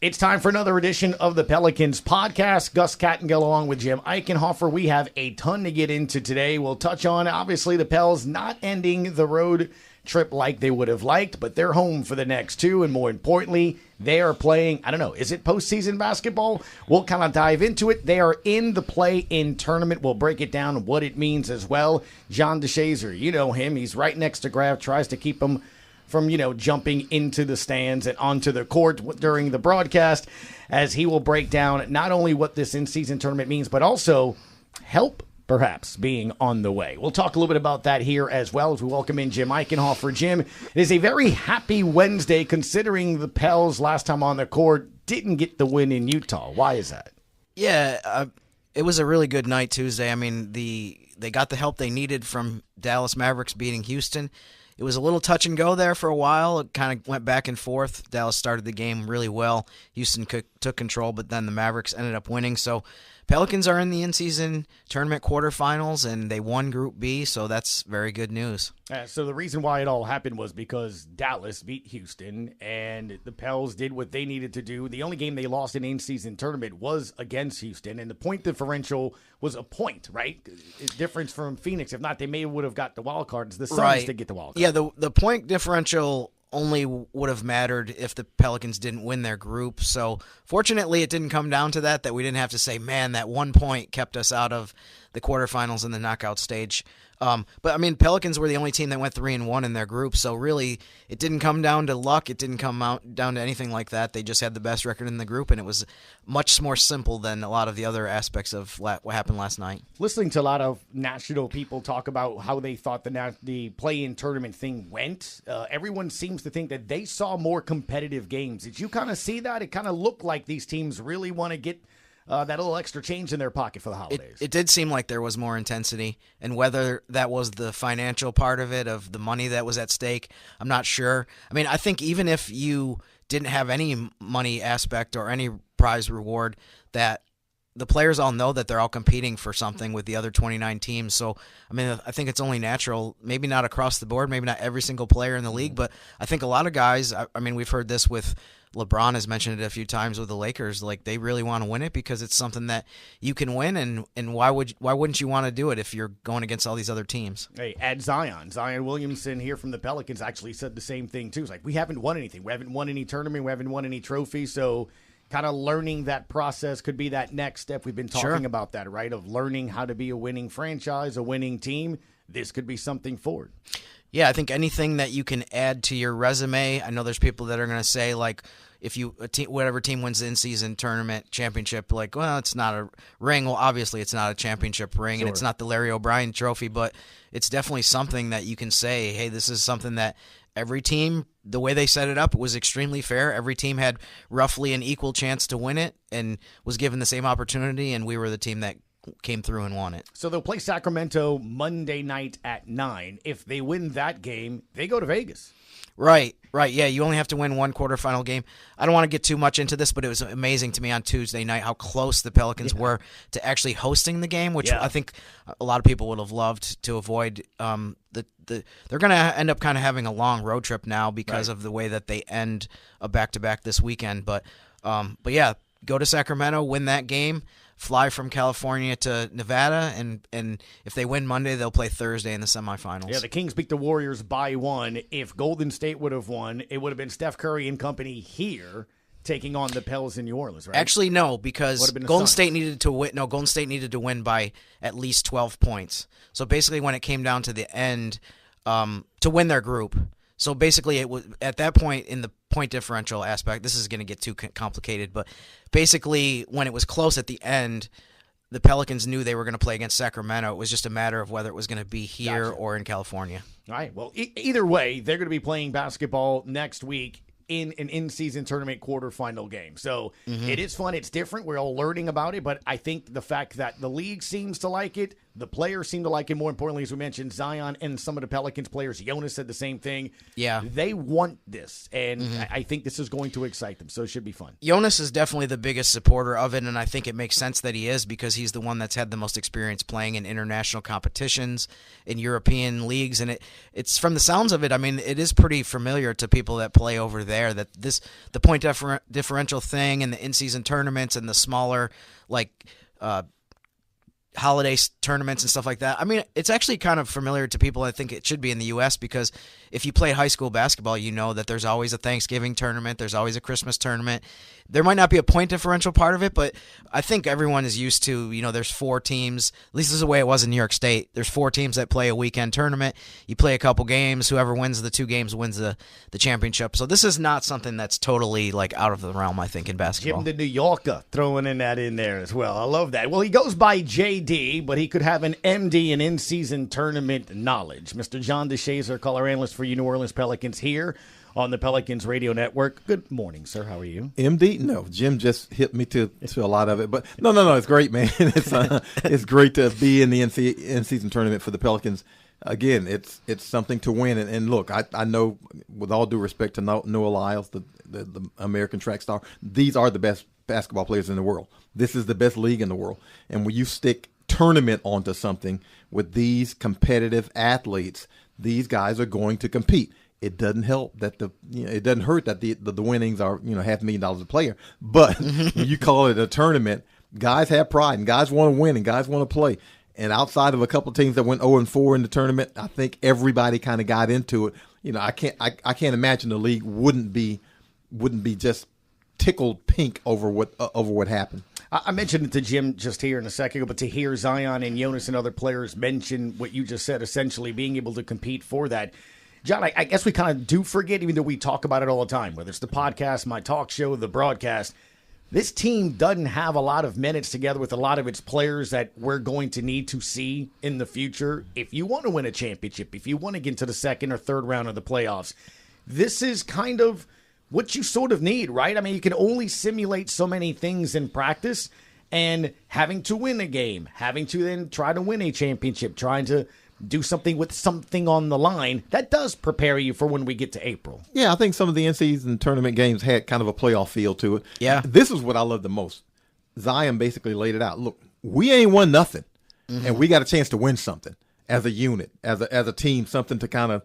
It's time for another edition of the Pelicans Podcast. Gus Kattengell along with Jim Eichenhofer. We have a ton to get into today. We'll touch on, obviously, the Pels not ending the road trip like they would have liked, but they're home for the next two, and more importantly, they are playing, I don't know, is it postseason basketball? We'll kind of dive into it. They are in the play-in tournament. We'll break it down, what it means as well. John DeShazier, you know him. He's right next to Graf, tries to keep him from, jumping into the stands and onto the court during the broadcast, as he will break down not only what this in-season tournament means, but also help perhaps being on the way. We'll talk a little bit about that here as well as we welcome in Jim Eichenhofer. Jim, it is a very happy Wednesday considering the Pels last time on the court didn't get the win in Utah. Why is that? Yeah, it was a really good night Tuesday. I mean, they got the help they needed from Dallas Mavericks beating Houston. It was a little touch and go there for a while. It kind of went back and forth. Dallas started the game really well. Houston took control, but then the Mavericks ended up winning. So Pelicans are in the in-season tournament quarterfinals, and they won Group B, so that's very good news. So the reason why it all happened was because Dallas beat Houston, and the Pels did what they needed to do. The only game they lost in the in-season tournament was against Houston, and the point differential was a point, right? Difference from Phoenix. If not, they may would have got the wild cards. The Suns did get the wild card. Yeah, the point differential only would have mattered if the Pelicans didn't win their group. So fortunately, it didn't come down to that we didn't have to say, man, that 1 point kept us out of the quarterfinals and the knockout stage. But I mean, Pelicans were the only team that went 3-1 in their group. So really, it didn't come down to luck. It didn't come down to anything like that. They just had the best record in the group, and it was much more simple than a lot of the other aspects of what happened last night. Listening to a lot of national people talk about how they thought the play-in tournament thing went, everyone seems to think that they saw more competitive games. Did you kind of see that? It kind of looked like these teams really want to get that little extra change in their pocket for the holidays. It did seem like there was more intensity, and whether that was the financial part of it, of the money that was at stake, I'm not sure. I mean, I think even if you didn't have any money aspect or any prize reward, that the players all know that they're all competing for something with the other 29 teams. So, I mean, I think it's only natural, maybe not across the board, maybe not every single player in the league, but I think a lot of guys, I mean, we've heard this with LeBron has mentioned it a few times with the Lakers. Like, they really want to win it because it's something that you can win, and why wouldn't you want to do it if you're going against all these other teams? Hey, add Zion Williamson here from the Pelicans actually said the same thing too. It's like, we haven't won anything. We haven't won any tournament. We haven't won any trophy. So kind of learning that process could be that next step. We've been talking about that, right? Of learning how to be a winning franchise, a winning team. This could be something forward. Yeah, I think anything that you can add to your resume. I know there's people that are going to say, like, if whatever team wins the in-season tournament championship, like, well, it's not a ring. Well, obviously it's not a championship ring, and it's not the Larry O'Brien trophy, but it's definitely something that you can say, hey, this is something that every team, the way they set it up, was extremely fair. Every team had roughly an equal chance to win it and was given the same opportunity, and we were the team that came through and won it. So they'll play Sacramento Monday night at 9. If they win that game, they go to Vegas. Right. Yeah, you only have to win one quarterfinal game. I don't want to get too much into this, but it was amazing to me on Tuesday night how close the Pelicans were to actually hosting the game, which I think a lot of people would have loved to avoid. They're going to end up kind of having a long road trip now because of the way that they end a back-to-back this weekend. But yeah, go to Sacramento, win that game, fly from California to Nevada, and if they win Monday, they'll play Thursday in the semifinals. Yeah, the Kings beat the Warriors by 1. If Golden State would have won, it would have been Steph Curry and company here taking on the Pels in New Orleans, right? Actually, no, because Golden State needed to win. No, Golden State needed to win by at least 12 points. So basically, when it came down to the end, to win their group. So basically, it was at that point in the point differential aspect. This is going to get too complicated, but basically, when it was close at the end, the Pelicans knew they were going to play against Sacramento. It was just a matter of whether it was going to be here or in California. All right. Well, either way, they're going to be playing basketball next week in an in-season tournament quarterfinal game. So it is fun. It's different. We're all learning about it, but I think the fact that the league seems to like it, The players seem to like it. More importantly, as we mentioned, Zion and some of the Pelicans players, Jonas said the same thing. Yeah. They want this, and I think this is going to excite them, so it should be fun. Jonas is definitely the biggest supporter of it, and I think it makes sense that he is because he's the one that's had the most experience playing in international competitions, in European leagues, and it's from the sounds of it, I mean, it is pretty familiar to people that play over there, that the point differential thing and the in-season tournaments and the smaller, like, holiday tournaments and stuff like that. I mean, it's actually kind of familiar to people. I think it should be in the U.S. because if you play high school basketball, you know that there's always a Thanksgiving tournament. There's always a Christmas tournament. There might not be a point differential part of it, but I think everyone is used to, there's 4 teams. At least this is the way it was in New York State. There's 4 teams that play a weekend tournament. You play a couple games. Whoever wins the 2 games wins the championship. So this is not something that's totally like out of the realm, I think, in basketball. Jim the New Yorker throwing in there as well. I love that. Well, he goes by JD, but he could have an MD in in-season tournament knowledge. Mr. John DeShazier, color analyst for you New Orleans Pelicans here on the Pelicans Radio Network. Good morning, sir. How are you? MD? No, Jim just hit me to a lot of it. But no, it's great, man. It's great to be in the in-season tournament for the Pelicans. Again, it's something to win. And look, I know, with all due respect to Noah Lyles, the American track star, these are the best basketball players in the world. This is the best league in the world. And when you stick tournament onto something with these competitive athletes, these guys are going to compete. It doesn't help that it doesn't hurt that the winnings are $500,000 a player, but when you call it a tournament, guys have pride and guys want to win and guys want to play. And outside of a couple of teams that went 0-4 in the tournament, I think everybody kind of got into it. I can't imagine the league wouldn't be just tickled pink over what happened. I mentioned it to Jim just here in a second, but to hear Zion and Jonas and other players mention what you just said, essentially being able to compete for that. John, I guess we kind of do forget, even though we talk about it all the time, whether it's the podcast, my talk show, the broadcast. This team doesn't have a lot of minutes together with a lot of its players that we're going to need to see in the future. If you want to win a championship, if you want to get into the second or third round of the playoffs, this is kind of what you sort of need, right? I mean, you can only simulate so many things in practice, and having to win a game, having to then try to win a championship, trying to do something with something on the line, that does prepare you for when we get to April. Yeah, I think some of the in-season tournament games had kind of a playoff feel to it. Yeah. This is what I love the most. Zion basically laid it out. Look, we ain't won nothing, and we got a chance to win something as a unit, as a team, something to kind of,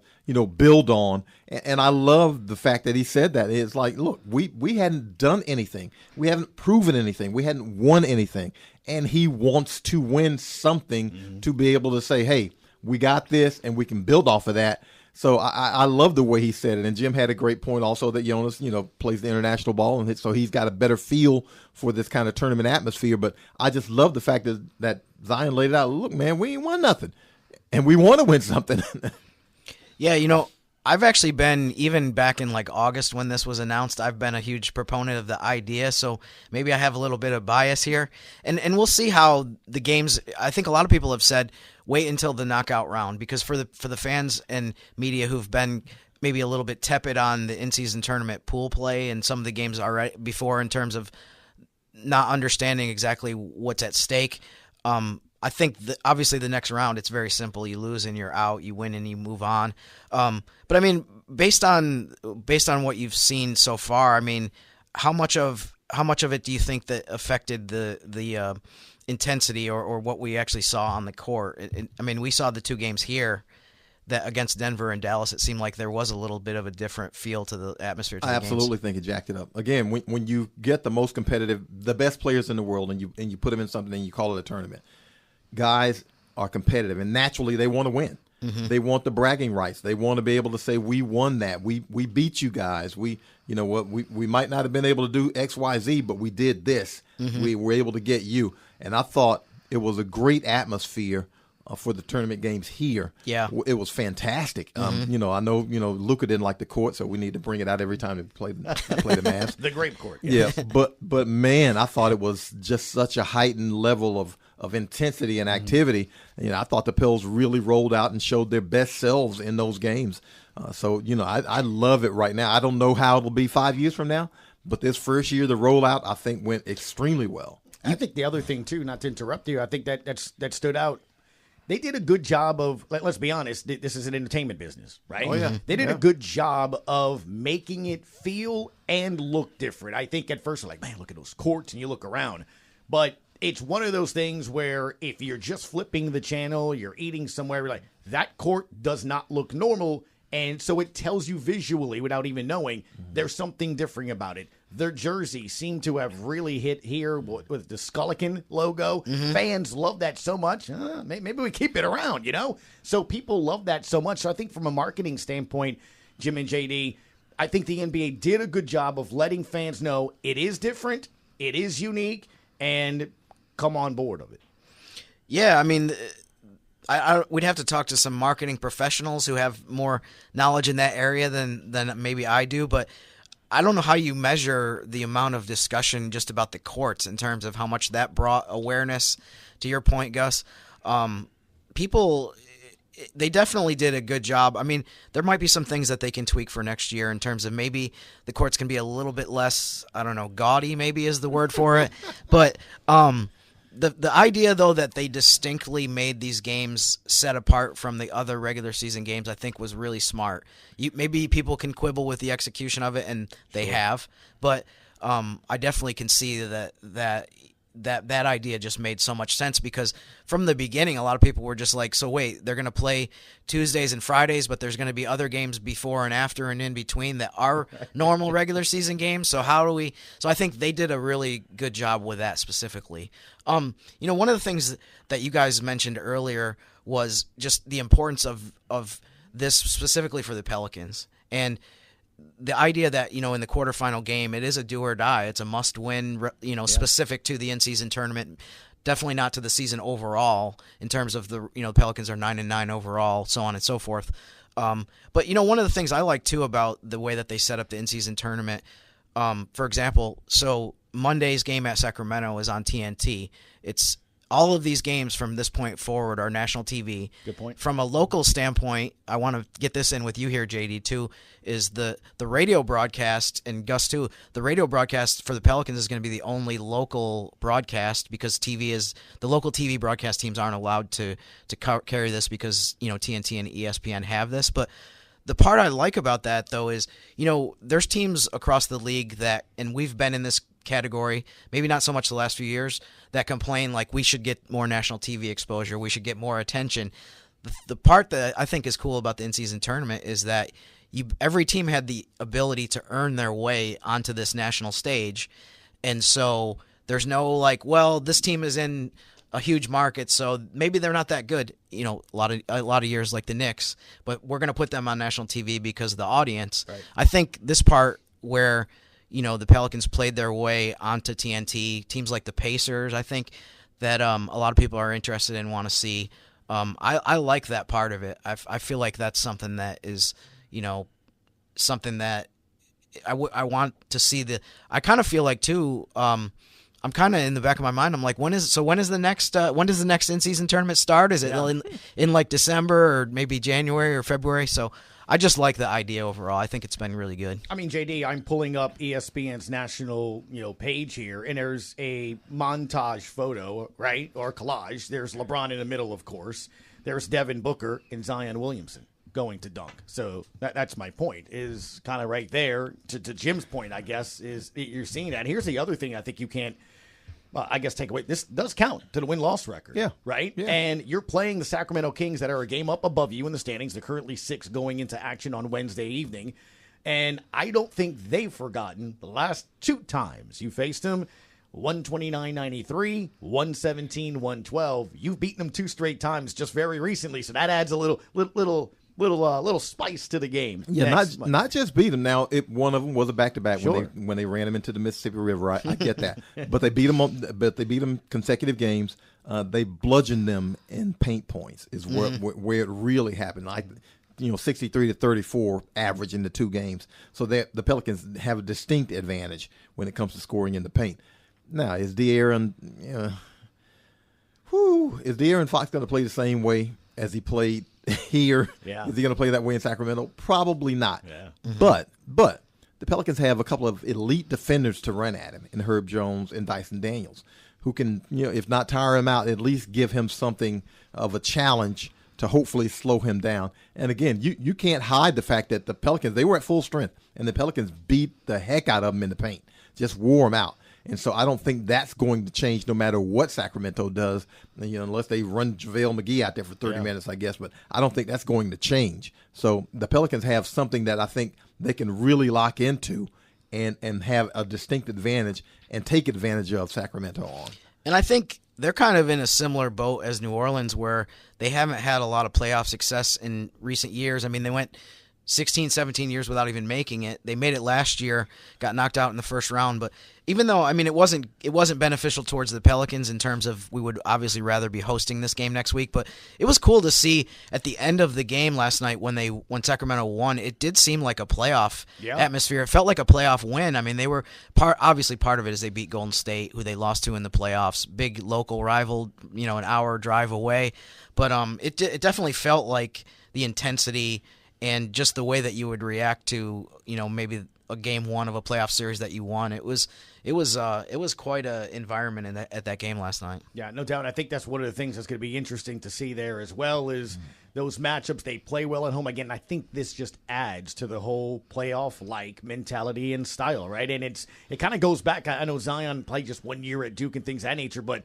build on. And I love the fact that he said that. It's like, look, we hadn't done anything. We haven't proven anything. We hadn't won anything. And he wants to win something to be able to say, hey, we got this, and we can build off of that. So I love the way he said it. And Jim had a great point also that Jonas, plays the international ball, and so he's got a better feel for this kind of tournament atmosphere. But I just love the fact that Zion laid it out. Look, man, we ain't won nothing, and we want to win something. Yeah, I've actually been, even back in like August when this was announced, I've been a huge proponent of the idea, so maybe I have a little bit of bias here. And we'll see how the games, I think a lot of people have said, wait until the knockout round, because for the fans and media who've been maybe a little bit tepid on the in-season tournament pool play and some of the games already before in terms of not understanding exactly what's at stake, I think obviously the next round, it's very simple. You lose and you're out. You win and you move on. But I mean, based on what you've seen so far, I mean, how much of it do you think that affected the intensity or what we actually saw on the court? I mean, we saw the 2 games here that against Denver and Dallas. It seemed like there was a little bit of a different feel to the atmosphere. I absolutely think it jacked it up. Again, when you get the most competitive, the best players in the world, and you put them in something and you call it a tournament. Guys are competitive, and naturally they want to win. They want the bragging rights. They want to be able to say, we won that. We beat you guys. We might not have been able to do X, Y, Z, but we did this. We were able to get you. And I thought it was a great atmosphere for the tournament games here. Yeah. It was fantastic. I know, Luka didn't like the court, so we need to bring it out every time they play the Mavs. The grape court. Yeah, but man, I thought it was just such a heightened level of intensity and activity. I thought the Pels really rolled out and showed their best selves in those games. I love it right now. I don't know how it'll be 5 years from now, but this first year, the rollout, I think, went extremely well. I think the other thing, too, not to interrupt you, I think that stood out they did a good job of, let's be honest, this is an entertainment business, right? Oh, yeah. They did a good job of making it feel and look different. I think at first, like, man, look at those courts, and you look around. But it's one of those things where if you're just flipping the channel, you're eating somewhere, you're like, that court does not look normal. And so it tells you visually, without even knowing, there's something different about it. Their jerseys seem to have really hit here with the Skullican logo. Fans love that so much. Maybe we keep it around, you know? So people love that so much. So I think from a marketing standpoint, Jim and JD, I think the NBA did a good job of letting fans know it is different, it is unique, and come on board of it. Yeah, I mean, we'd have to talk to some marketing professionals who have more knowledge in that area than maybe I do, but I don't know how you measure the amount of discussion just about the courts in terms of how much that brought awareness. To your point, Gus, people, they definitely did a good job. I mean, there might be some things that they can tweak for next year in terms of maybe the courts can be a little bit less, I don't know, gaudy maybe is the word for it. But the idea, though, that they distinctly made these games set apart from the other regular season games, I think was really smart. Maybe people can quibble with the execution of it, and they have. But I definitely can see that idea just made so much sense, because from the beginning, a lot of people were just like, so wait, they're going to play Tuesdays and Fridays, but there's going to be other games before and after and in between that are normal regular season games. So how do we? So I think they did a really good job with that specifically. One of the things that you guys mentioned earlier was just the importance of this specifically for the Pelicans. And the idea that, in the quarterfinal game, it is a do or die. It's a must win, specific to the in-season tournament. Definitely not to the season overall in terms of the Pelicans are 9-9 overall, so on and so forth. But one of the things I like too about the way that they set up the in-season tournament, for example, so Monday's game at Sacramento is on TNT. It's all of these games from this point forward are national TV. Good point. From a local standpoint, I want to get this in with you here, JD, too, is the radio broadcast, and Gus, too, the radio broadcast for the Pelicans is going to be the only local broadcast, because the local TV broadcast teams aren't allowed to carry this because, TNT and ESPN have this. But the part I like about that, though, is, there's teams across the league that, and we've been in this category, maybe not so much the last few years, that complain like we should get more national TV exposure, we should get more attention. The part that I think is cool about the in-season tournament is that every team had the ability to earn their way onto this national stage, and so there's no like, well, this team is in a huge market, so maybe they're not that good. A lot of years like the Knicks, but we're going to put them on national TV because of the audience. Right. I think this part where the Pelicans played their way onto TNT, teams like the Pacers, I think that a lot of people are interested in and want to see. I like that part of it. I feel like that's something that is, something that I want to see. I kind of feel like, too, I'm kind of in the back of my mind, I'm like, when does the next in-season tournament start? Is it in like December or maybe January or February? So I just like the idea overall. I think it's been really good. I mean, JD, I'm pulling up ESPN's national, page here, and there's a montage photo, right, or collage. There's LeBron in the middle, of course. There's Devin Booker and Zion Williamson going to dunk. So that's my point, is kind of right there. To Jim's point, I guess, is you're seeing that. And here's the other thing I think you can't, take away. This does count to the win-loss record. Yeah. Right? Yeah. And you're playing the Sacramento Kings that are a game up above you in the standings. They're currently 6 going into action on Wednesday evening. And I don't think they've forgotten the last 2 times you faced them. 129-93, 117-112. You've beaten them 2 straight times just very recently, so that adds a little spice to the game. Yeah, not just beat them. Now, one of them was a back-to-back when they ran them into the Mississippi River. I get that, but they beat them consecutive games. They bludgeoned them in paint points is where it really happened. Like 63-34 average in the 2 games. So the Pelicans have a distinct advantage when it comes to scoring in the paint. Now, is De'Aaron Fox going to play the same way as he played here? Yeah. Is he going to play that way in Sacramento? Probably not. Yeah. Mm-hmm. But the Pelicans have a couple of elite defenders to run at him in Herb Jones and Dyson Daniels. who can, if not tire him out, at least give him something of a challenge to hopefully slow him down. And again, you can't hide the fact that the Pelicans, they were at full strength, and the Pelicans beat the heck out of them in the paint, just wore them out. And so I don't think that's going to change no matter what Sacramento does, unless they run JaVale McGee out there for 30 minutes, I guess. But I don't think that's going to change. So the Pelicans have something that I think they can really lock into and have a distinct advantage and take advantage of Sacramento on. And I think they're kind of in a similar boat as New Orleans, where they haven't had a lot of playoff success in recent years. I mean, they went 16, 17 years without even making it. They made it last year, got knocked out in the first round. But even though, it wasn't beneficial towards the Pelicans in terms of we would obviously rather be hosting this game next week. But it was cool to see at the end of the game last night when Sacramento won, it did seem like a playoff atmosphere. It felt like a playoff win. I mean, they were part of it is they beat Golden State, who they lost to in the playoffs. Big local rival, an hour drive away. But it definitely felt like the intensity and just the way that you would react to, maybe a game one of a playoff series that you won. It was quite an environment at that game last night. Yeah, no doubt. I think that's one of the things that's going to be interesting to see there as well is those matchups. They play well at home. Again, I think this just adds to the whole playoff-like mentality and style, right? And it kind of goes back. I know Zion played just 1 year at Duke and things of that nature, but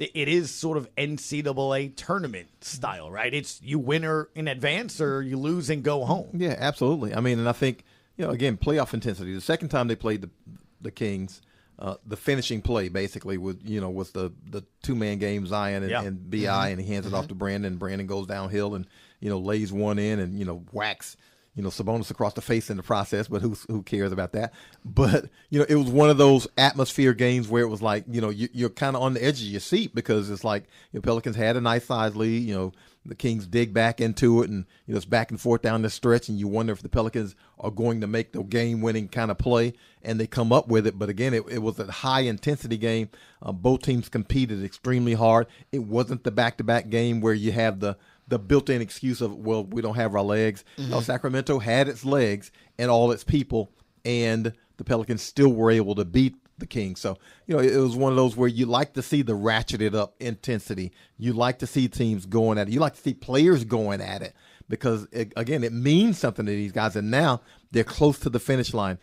it is sort of NCAA tournament style, right? It's you win or in advance or you lose and go home. Yeah, absolutely. And I think, again, playoff intensity. The second time they played the Kings, the finishing play basically was the two-man game, Zion and B.I., and he hands it off to Brandon. Brandon goes downhill and, lays one in and, whacks Sabonis across the face in the process, but who cares about that? But, it was one of those atmosphere games where it was like, you're kind of on the edge of your seat because it's like, Pelicans had a nice size lead, the Kings dig back into it and, it's back and forth down the stretch and you wonder if the Pelicans are going to make the game-winning kind of play and they come up with it. But again, it was a high-intensity game. Both teams competed extremely hard. It wasn't the back-to-back game where you have the built-in excuse of, well, we don't have our legs. Mm-hmm. No, Sacramento had its legs and all its people, and the Pelicans still were able to beat the Kings. So, it was one of those where you like to see the ratcheted up intensity. You like to see teams going at it. You like to see players going at it because, it means something to these guys, and now they're close to the finish line.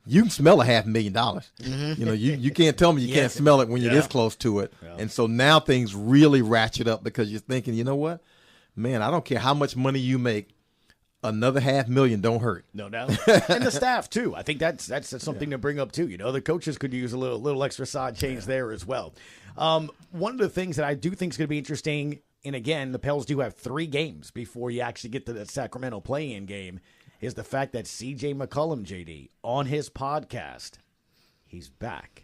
You can smell $500,000. Mm-hmm. You can't tell me you can't smell it when you're this close to it. Yeah. And so now things really ratchet up because you're thinking, you know what? Man, I don't care how much money you make. Another $500,000 don't hurt. No doubt. And the staff, too. I think that's something to bring up, too. The coaches could use a little extra side change there as well. One of the things that I do think is going to be interesting, and again, the Pels do have 3 games before you actually get to the Sacramento play-in game, is the fact that CJ McCollum, JD, on his podcast, he's back.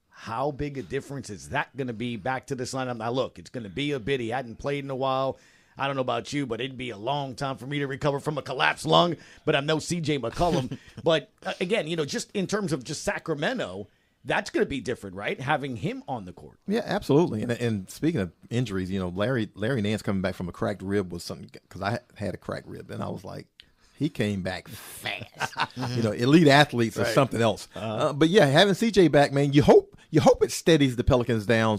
How big a difference is that going to be back to this lineup? Now, look, it's going to be a bit. He hadn't played in a while. I don't know about you, but it'd be a long time for me to recover from a collapsed lung. But I'm no CJ McCollum. But again, just in terms of just Sacramento, that's going to be different, right? Having him on the court. Yeah, absolutely. And speaking of injuries, Larry Nance coming back from a cracked rib was something because I had a cracked rib, and I was like, he came back fast. Elite athletes or something else. But yeah, having CJ back, man, you hope it steadies the Pelicans down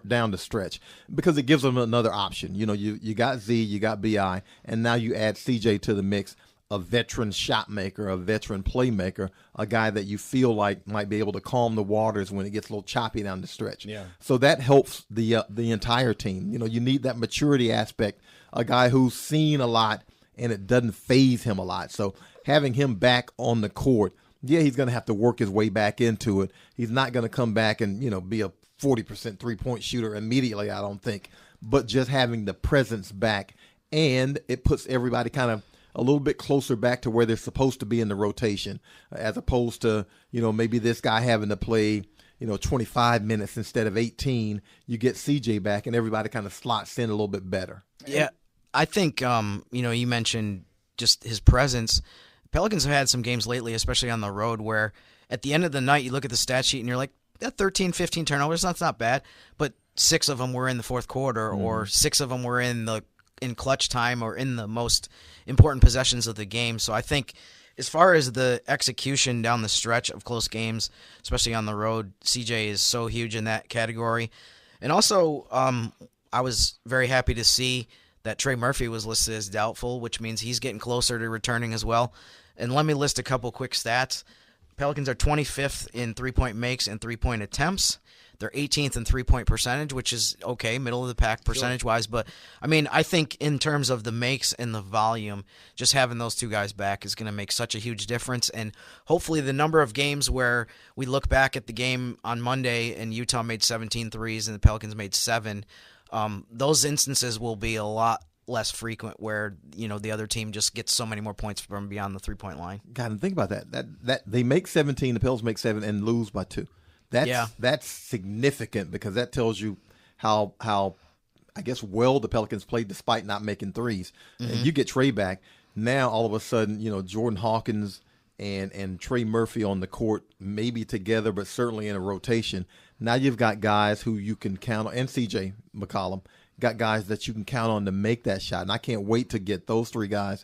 down the stretch because it gives them another option. You got Z, you got BI, and now you add CJ to the mix, a veteran shot maker, a veteran playmaker, a guy that you feel like might be able to calm the waters when it gets a little choppy down the stretch. Yeah. So that helps the entire team. You need that maturity aspect, a guy who's seen a lot and it doesn't faze him a lot. So having him back on the court, yeah, he's going to have to work his way back into it. He's not going to come back and, be a 40% three-point shooter immediately, I don't think. But just having the presence back, and it puts everybody kind of a little bit closer back to where they're supposed to be in the rotation, as opposed to, maybe this guy having to play, 25 minutes instead of 18. You get CJ back, and everybody kind of slots in a little bit better. Yeah, I think, you mentioned just his presence. Pelicans have had some games lately, especially on the road, where at the end of the night you look at the stat sheet and you're like, 13, 15 turnovers, that's not bad. But 6 of them were in the fourth quarter, or 6 of them were in clutch time or in the most important possessions of the game. So I think as far as the execution down the stretch of close games, especially on the road, CJ is so huge in that category. And also, I was very happy to see that Trey Murphy was listed as doubtful, which means he's getting closer to returning as well. And let me list a couple quick stats. Pelicans are 25th in three-point makes and three-point attempts. They're 18th in three-point percentage, which is okay, middle of the pack percentage-wise. But, I mean, I think in terms of the makes and the volume, just having those two guys back is going to make such a huge difference. And hopefully the number of games where we look back at the game on Monday and Utah made 17 threes and the Pelicans made 7, those instances will be a lot less frequent where, you know, the other team just gets so many more points from beyond the three-point line. God, and think about that. That they make 17, the Pelicans make 7, and lose by 2. That's significant because that tells you how I guess well the Pelicans played despite not making threes. And you get Trey back. Now all of a sudden, you know, Jordan Hawkins and Trey Murphy on the court, maybe together, but certainly in a rotation. Now you've got guys who you can count on, and CJ McCollum, got guys that you can count on to make that shot. And I can't wait to get those 3 guys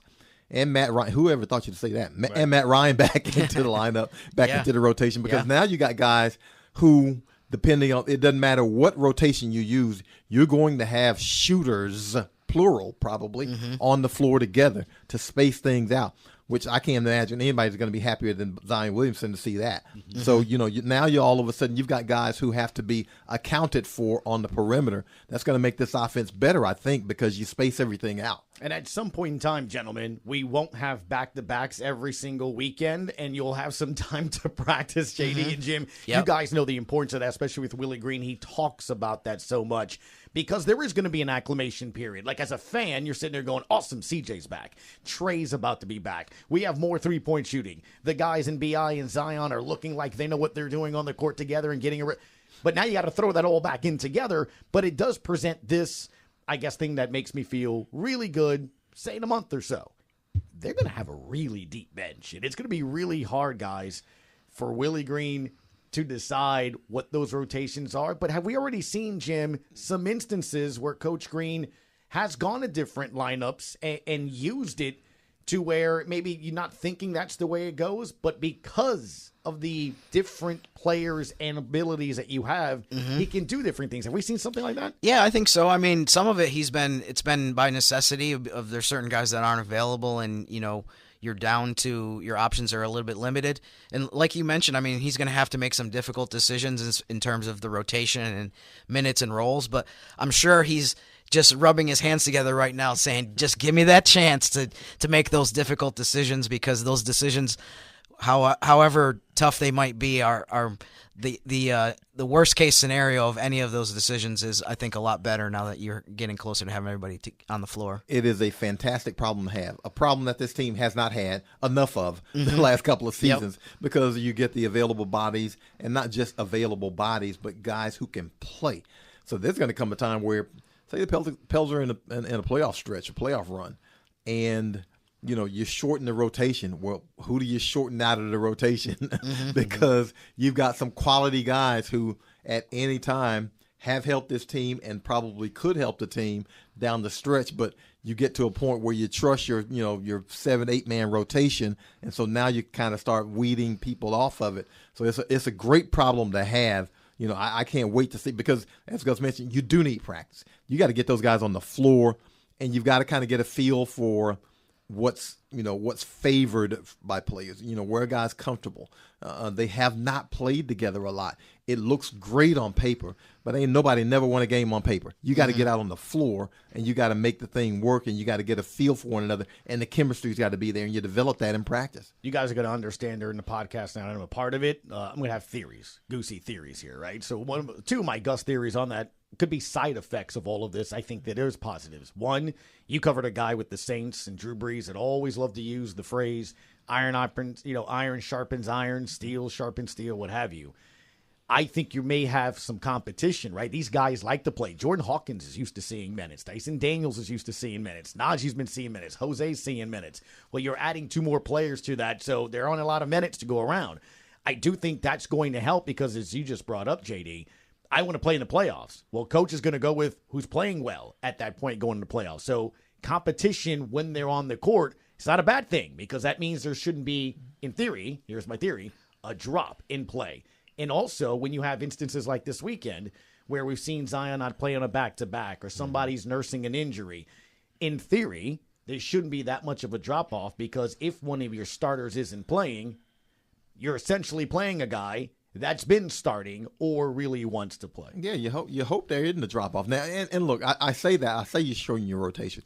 and Matt Ryan, whoever thought you'd say that, and Matt Ryan back into the lineup, back into the rotation, because now you got guys who, depending on, it doesn't matter what rotation you use, you're going to have shooters, plural probably, on the floor together to space things out, which I can't imagine anybody's going to be happier than Zion Williamson to see that. So, you know, now you all of a sudden you've got guys who have to be accounted for on the perimeter. That's going to make this offense better, I think, because you space everything out. And at some point in time, gentlemen, we won't have back-to-backs every single weekend, and you'll have some time to practice, JD and Jim. Yep. You guys know the importance of that, especially with Willie Green. He talks about that so much because there is going to be an acclimation period. Like, as a fan, you're sitting there going, awesome, CJ's back. Trey's about to be back. We have more three-point shooting. The guys in BI and Zion are looking like they know what they're doing on the court together and getting a but now you got to throw that all back in together. But it does present this, I guess, thing that makes me feel really good, say in a month or so. They're going to have a really deep bench, and it's going to be really hard, guys, for Willie Green to decide what those rotations are. But have we already seen, Jim, some instances where Coach Green has gone to different lineups and used it to where maybe you're not thinking that's the way it goes, but because of the different players and abilities that you have, he can do different things. Have we seen something like that? Yeah, I think so. I mean, some of it it's been by necessity of there's certain guys that aren't available, and, you know, you're down to your options are a little bit limited. And like you mentioned, I mean, he's going to have to make some difficult decisions in terms of the rotation and minutes and roles, but I'm sure he's just rubbing his hands together right now saying, just give me that chance to make those difficult decisions, because those decisions, however tough they might be, are the worst case scenario of any of those decisions is, I think, a lot better now that you're getting closer to having everybody on the floor. It is a fantastic problem to have, a problem that this team has not had enough of the last couple of seasons, because you get the available bodies, and not just available bodies, but guys who can play. So there's going to come a time where, say the Pels are in a playoff stretch, a playoff run, and you know, you shorten the rotation. Well, who do you shorten out of the rotation? Because you've got some quality guys who at any time have helped this team and probably could help the team down the stretch, but you get to a point where you trust your 7-8 man rotation, and so now you kind of start weeding people off of it. So it's a great problem to have. You know, I can't wait to see, because as Gus mentioned, you do need practice. You got to get those guys on the floor, and you've got to kind of get a feel for what's favored by players, where a guy's comfortable. They have not played together a lot. It looks great on paper, but ain't nobody never won a game on paper. You got to get out on the floor, and you got to make the thing work, and you got to get a feel for one another, and the chemistry's got to be there, and you develop that in practice. You guys are going to understand during the podcast now, and I'm a part of it. I'm going to have theories, goosey theories here, right? So two of my Gus theories on that could be side effects of all of this. I think that there's positives. One, you covered a guy with the Saints and Drew Brees that always loved to use the phrase iron sharpens iron, steel sharpens steel, what have you. I think you may have some competition, right? These guys like to play. Jordan Hawkins is used to seeing minutes. Dyson Daniels is used to seeing minutes. Najee's been seeing minutes. Jose's seeing minutes. Well, you're adding two more players to that, so there aren't a lot of minutes to go around. I do think that's going to help because, as you just brought up, JD, I want to play in the playoffs. Well, coach is going to go with who's playing well at that point going into the playoffs. So competition when they're on the court, it's not a bad thing because that means there shouldn't be, in theory, here's my theory, a drop in play. And also, when you have instances like this weekend where we've seen Zion not play on a back-to-back or somebody's nursing an injury, in theory, there shouldn't be that much of a drop-off because if one of your starters isn't playing, you're essentially playing a guy that's been starting or really wants to play. Yeah, you hope there isn't a drop-off. Now, and look, I say that. I say you're showing your rotation.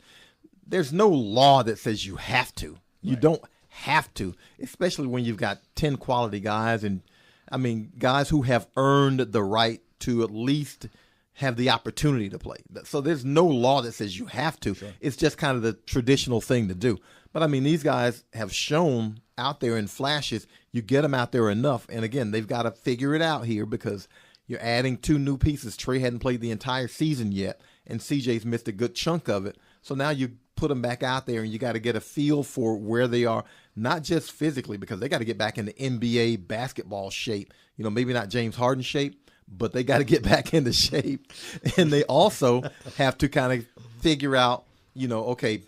There's no law that says you have to. You don't have to, especially when you've got 10 quality guys and, I mean, guys who have earned the right to at least have the opportunity to play. So there's no law that says you have to. Sure. It's just kind of the traditional thing to do. But, I mean, these guys have shown out there in flashes. You get them out there enough. And, again, they've got to figure it out here because you're adding 2 new pieces. Trey hadn't played the entire season yet, and CJ's missed a good chunk of it. So now you put them back out there, and you got to get a feel for where they are, not just physically, because they got to get back into NBA basketball shape. You know, maybe not James Harden shape, but they got to get back into shape. And they also have to kind of figure out, you know, okay,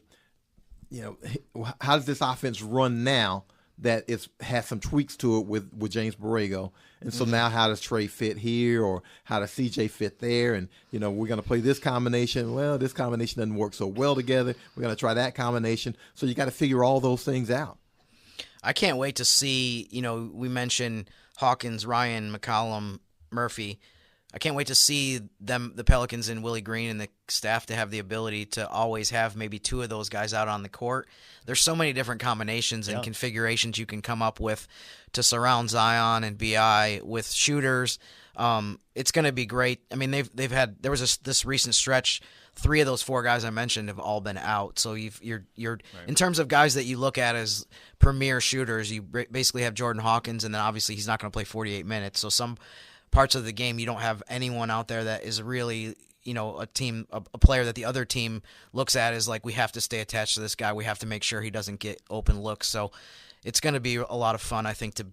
you know, how does this offense run now that has some tweaks to it with James Borrego? And so now how does Trey fit here, or how does CJ fit there? And, you know, we're going to play this combination. Well, this combination doesn't work so well together. We're going to try that combination. So you got to figure all those things out. I can't wait to see, you know, we mentioned Hawkins, Ryan, McCollum, Murphy. I can't wait to see them, the Pelicans and Willie Green and the staff, to have the ability to always have maybe 2 of those guys out on the court. There's so many different combinations and configurations you can come up with to surround Zion and BI with shooters. It's going to be great. I mean, they've had, there was this recent stretch, 3 of those 4 guys I mentioned have all been out. So you're right. In terms of guys that you look at as premier shooters, you basically have Jordan Hawkins, and then obviously he's not going to play 48 minutes. So some parts of the game you don't have anyone out there that is really, you know, a player that the other team looks at as like, we have to stay attached to this guy. We have to make sure he doesn't get open looks. So it's going to be a lot of fun, I think, to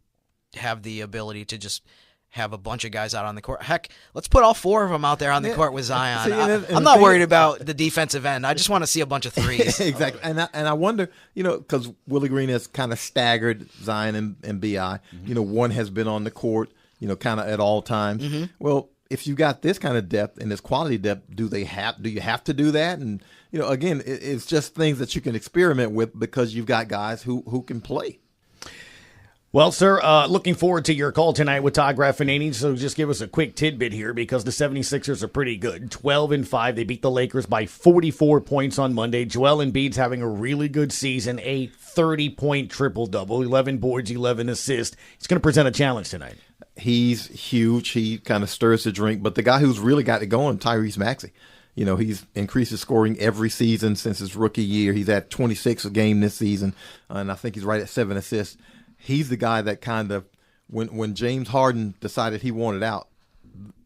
have the ability to just have a bunch of guys out on the court. Heck, let's put all 4 of them out there on the court with Zion. I'm not worried about the defensive end. I just want to see a bunch of threes. Exactly. And I wonder, you know, because Willie Green has kind of staggered Zion and BI. Mm-hmm. You know, one has been on the court, you know, kind of at all times. Mm-hmm. Well, if you got this kind of depth and this quality depth, do you have to do that? And, you know, again, it's just things that you can experiment with because you've got guys who can play. Well, sir, looking forward to your call tonight with Todd Graffinini. So just give us a quick tidbit here because the 76ers are pretty good. 12-5. They beat the Lakers by 44 points on Monday. Joel Embiid's having a really good season, a 30-point triple-double, 11 boards, 11 assists. He's going to present a challenge tonight. He's huge. He kind of stirs the drink. But the guy who's really got it going, Tyrese Maxey. You know, he's increased his scoring every season since his rookie year. He's at 26 a game this season, and I think he's right at 7 assists. He's the guy that kind of, when James Harden decided he wanted out,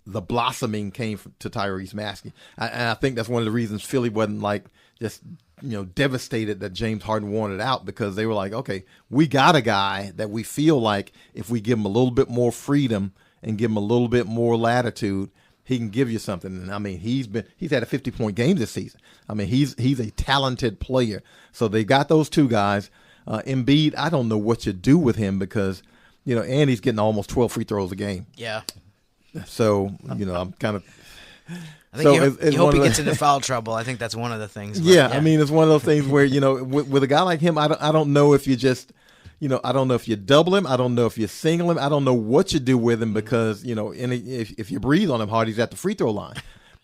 the blossoming came to Tyrese Maxey. And I think that's one of the reasons Philly wasn't like just, you know, devastated that James Harden wanted out, because they were like, okay, we got a guy that we feel like if we give him a little bit more freedom and give him a little bit more latitude, he can give you something. And I mean, he's had a 50-point game this season. I mean, he's a talented player. So they got those 2 guys. Embiid, I don't know what you do with him because, you know, and he's getting almost 12 free throws a game. Yeah. So, you know, I'm kind of. I think you hope he gets into foul trouble. I think that's one of the things. Yeah, I mean, it's one of those things where, you know, with a guy like him, I don't know if you just, you know, I don't know if you double him. I don't know if you single him. I don't know what you do with him because, you know, if you breathe on him hard, he's at the free throw line.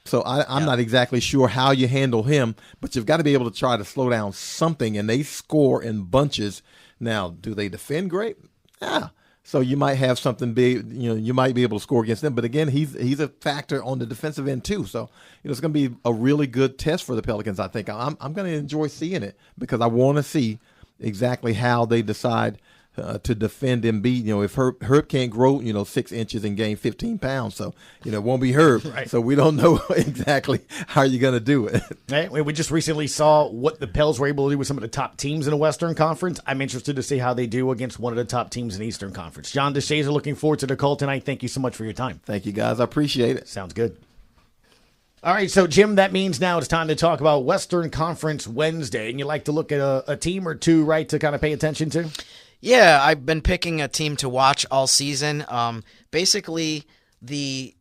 So I'm not exactly sure how you handle him, but you've got to be able to try to slow down something, and they score in bunches. Now, do they defend great? Yeah. So you might have something big, you know, you might be able to score against them. But again, he's a factor on the defensive end too. So, you know, it's going to be a really good test for the Pelicans, I think. I'm going to enjoy seeing it because I want to see exactly how they decide to defend Embiid. You know, if Herb can't grow, you know, 6 inches and gain 15 pounds, so, you know, it won't be Herb. Right. So we don't know exactly how you're going to do it. Hey, we just recently saw what the Pels were able to do with some of the top teams in the Western Conference. I'm interested to see how they do against one of the top teams in the Eastern Conference. John DeShazier, looking forward to the call tonight. Thank you so much for your time. Thank you, guys. I appreciate it. Sounds good. All right, so, Jim, that means now it's time to talk about Western Conference Wednesday, and you like to look at a team or 2, right, to kind of pay attention to? Yeah, I've been picking a team to watch all season. Basically, the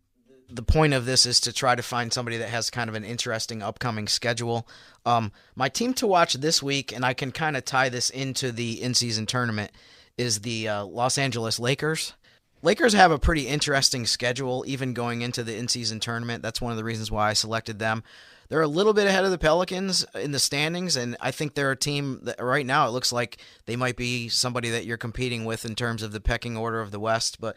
point of this is to try to find somebody that has kind of an interesting upcoming schedule. My team to watch this week, and I can kind of tie this into the in-season tournament, is the Los Angeles Lakers. Lakers have a pretty interesting schedule, even going into the in-season tournament. That's one of the reasons why I selected them. They're a little bit ahead of the Pelicans in the standings, and I think they're a team that right now it looks like they might be somebody that you're competing with in terms of the pecking order of the West. But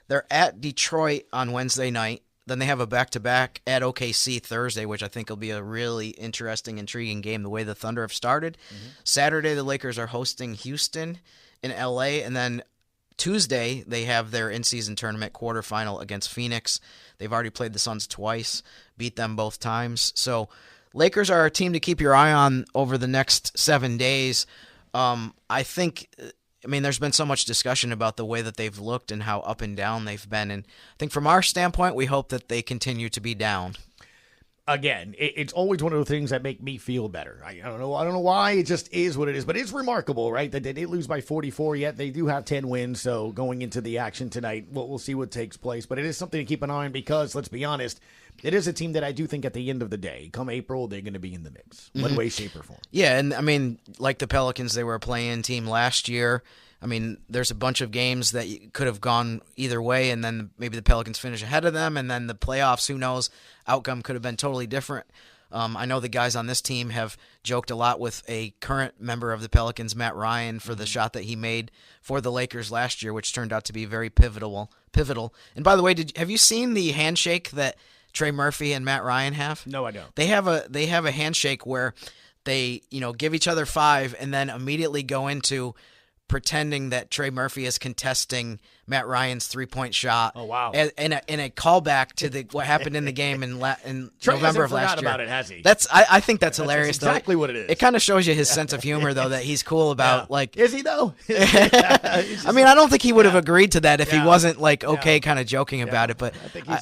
they're at Detroit on Wednesday night. Then they have a back-to-back at OKC Thursday, which I think will be a really interesting, intriguing game, the way the Thunder have started. Mm-hmm. Saturday, the Lakers are hosting Houston in LA, and then Tuesday, they have their in-season tournament quarterfinal against Phoenix. They've already played the Suns twice, beat them both times. So Lakers are a team to keep your eye on over the next 7 days. I think, there's been so much discussion about the way that they've looked and how up and down they've been. And I think from our standpoint, we hope that they continue to be down. Again, it's always one of the things that make me feel better. I don't know why. It just is what it is. But it's remarkable, right, that they didn't lose by 44 yet. They do have 10 wins. So going into the action tonight, we'll see what takes place. But it is something to keep an eye on because, let's be honest, it is a team that I do think at the end of the day, come April, they're going to be in the mix, one way, shape, or form. Yeah, and like the Pelicans, they were a play-in team last year. There's a bunch of games that could have gone either way, and then maybe the Pelicans finish ahead of them, and then the playoffs, who knows, outcome could have been totally different. I know the guys on this team have joked a lot with a current member of the Pelicans, Matt Ryan, for the shot that he made for the Lakers last year, which turned out to be very pivotal. And by the way, have you seen the handshake that Trey Murphy and Matt Ryan have? No, I don't. They have a handshake where they, give each other 5 and then immediately go into pretending that Trey Murphy is contesting Matt Ryan's 3-point shot. Oh, wow. In a callback to what happened in the game in November of last year. About it, has he? I think that's hilarious. That's exactly what it is. It kind of shows you his sense of humor, though, that he's cool about. Is he, though? I don't think he would have agreed to that if he wasn't, kind of joking about it. But I think he's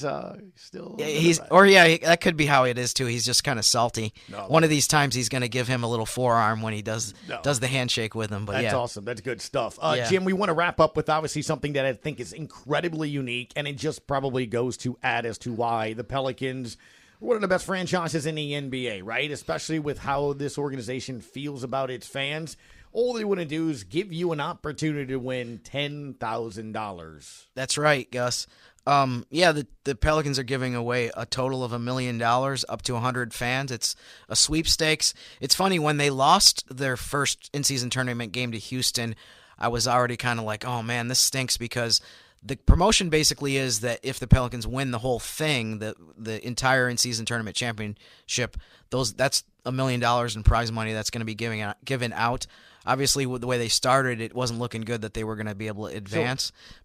still... that could be how it is, too. He's just kind of salty. No. One of these times he's going to give him a little forearm when he does the handshake with him. But That's awesome. That's good stuff. Jim, we want to wrap up with obviously something that I think is incredibly unique, and it just probably goes to add as to why the Pelicans are one of the best franchises in the NBA, right? Especially with how this organization feels about its fans. All they want to do is give you an opportunity to win $10,000. That's right, Gus. The Pelicans are giving away a total of $1 million up to 100 fans. It's a sweepstakes. It's funny, when they lost their first in-season tournament game to Houston, I was already kind of like, oh man, this stinks, because the promotion basically is that if the Pelicans win the whole thing, the entire in-season tournament championship, that's $1 million in prize money that's going to be given out. Obviously, with the way they started, it wasn't looking good that they were going to be able to advance, sure.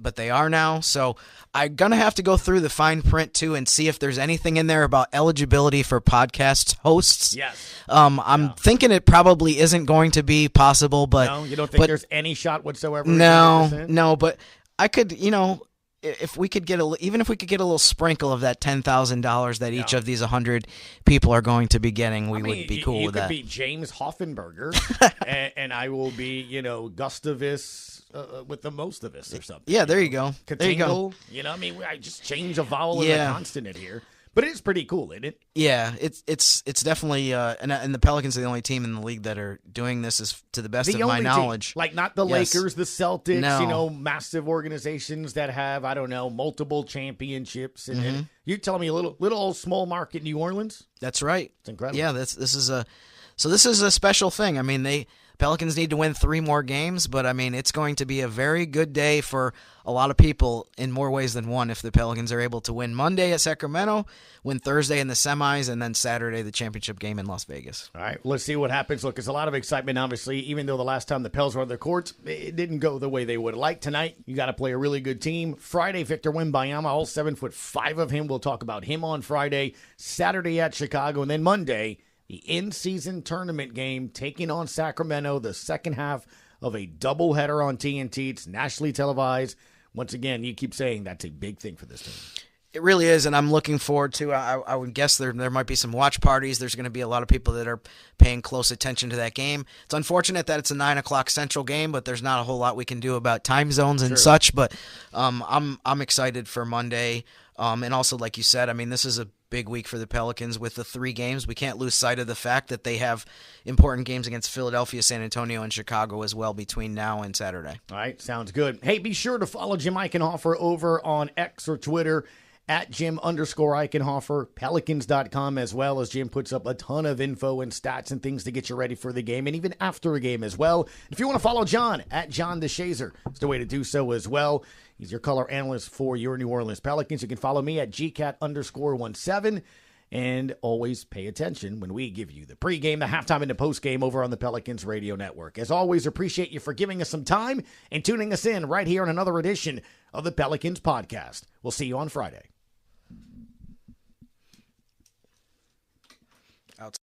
but they are now. So I'm going to have to go through the fine print, too, and see if there's anything in there about eligibility for podcast hosts. Yes. I'm thinking it probably isn't going to be possible. But no, you don't think there's any shot whatsoever? No, but I could, if we could get a little sprinkle of that $10,000 that each of these 100 people are going to be getting, we would be cool with that. You could be James Hoffenberger, and I will be, Gustavus with the most of us or something. Yeah, there you go. Kattengell, I just change a vowel and a consonant here. But it's pretty cool, isn't it? Yeah, it's definitely and the Pelicans are the only team in the league that are doing this, is to the best of my knowledge. Like not the Lakers, the Celtics, massive organizations that have, multiple championships. And you telling me a little old small market New Orleans? That's right. It's incredible. Yeah, this is a special thing. The Pelicans need to win 3 more games, but it's going to be a very good day for a lot of people in more ways than one if the Pelicans are able to win Monday at Sacramento, win Thursday in the semis, and then Saturday the championship game in Las Vegas. All right, let's see what happens. Look, there's a lot of excitement, obviously, even though the last time the Pels were on their courts, it didn't go the way they would like. Tonight, you got to play a really good team. Friday, Victor Wembanyama, all 7'5" of him. We'll talk about him on Friday. Saturday at Chicago, and then Monday, the in-season tournament game taking on Sacramento, the second half of a doubleheader on TNT. It's nationally televised. Once again, you keep saying that's a big thing for this team. It really is, and I'm looking forward to. I would guess there might be some watch parties. There's going to be a lot of people that are paying close attention to that game. It's unfortunate that it's a 9:00 Central game, but there's not a whole lot we can do about time zones and such. But I'm excited for Monday, and also like you said, I mean, this is a big week for the Pelicans with the 3 games. We can't lose sight of the fact that they have important games against Philadelphia, San Antonio, and Chicago as well between now and Saturday. All right, sounds good. Hey, be sure to follow Jim Eichenhofer over on X or Twitter at Jim_Eichenhofer, Pelicans.com as well, as Jim puts up a ton of info and stats and things to get you ready for the game and even after a game as well. If you want to follow John, at John DeShazier, it's the way to do so as well. He's your color analyst for your New Orleans Pelicans. You can follow me at GCat_17. And always pay attention when we give you the pregame, the halftime, and the postgame over on the Pelicans Radio Network. As always, appreciate you for giving us some time and tuning us in right here on another edition of the Pelicans Podcast. We'll see you on Friday.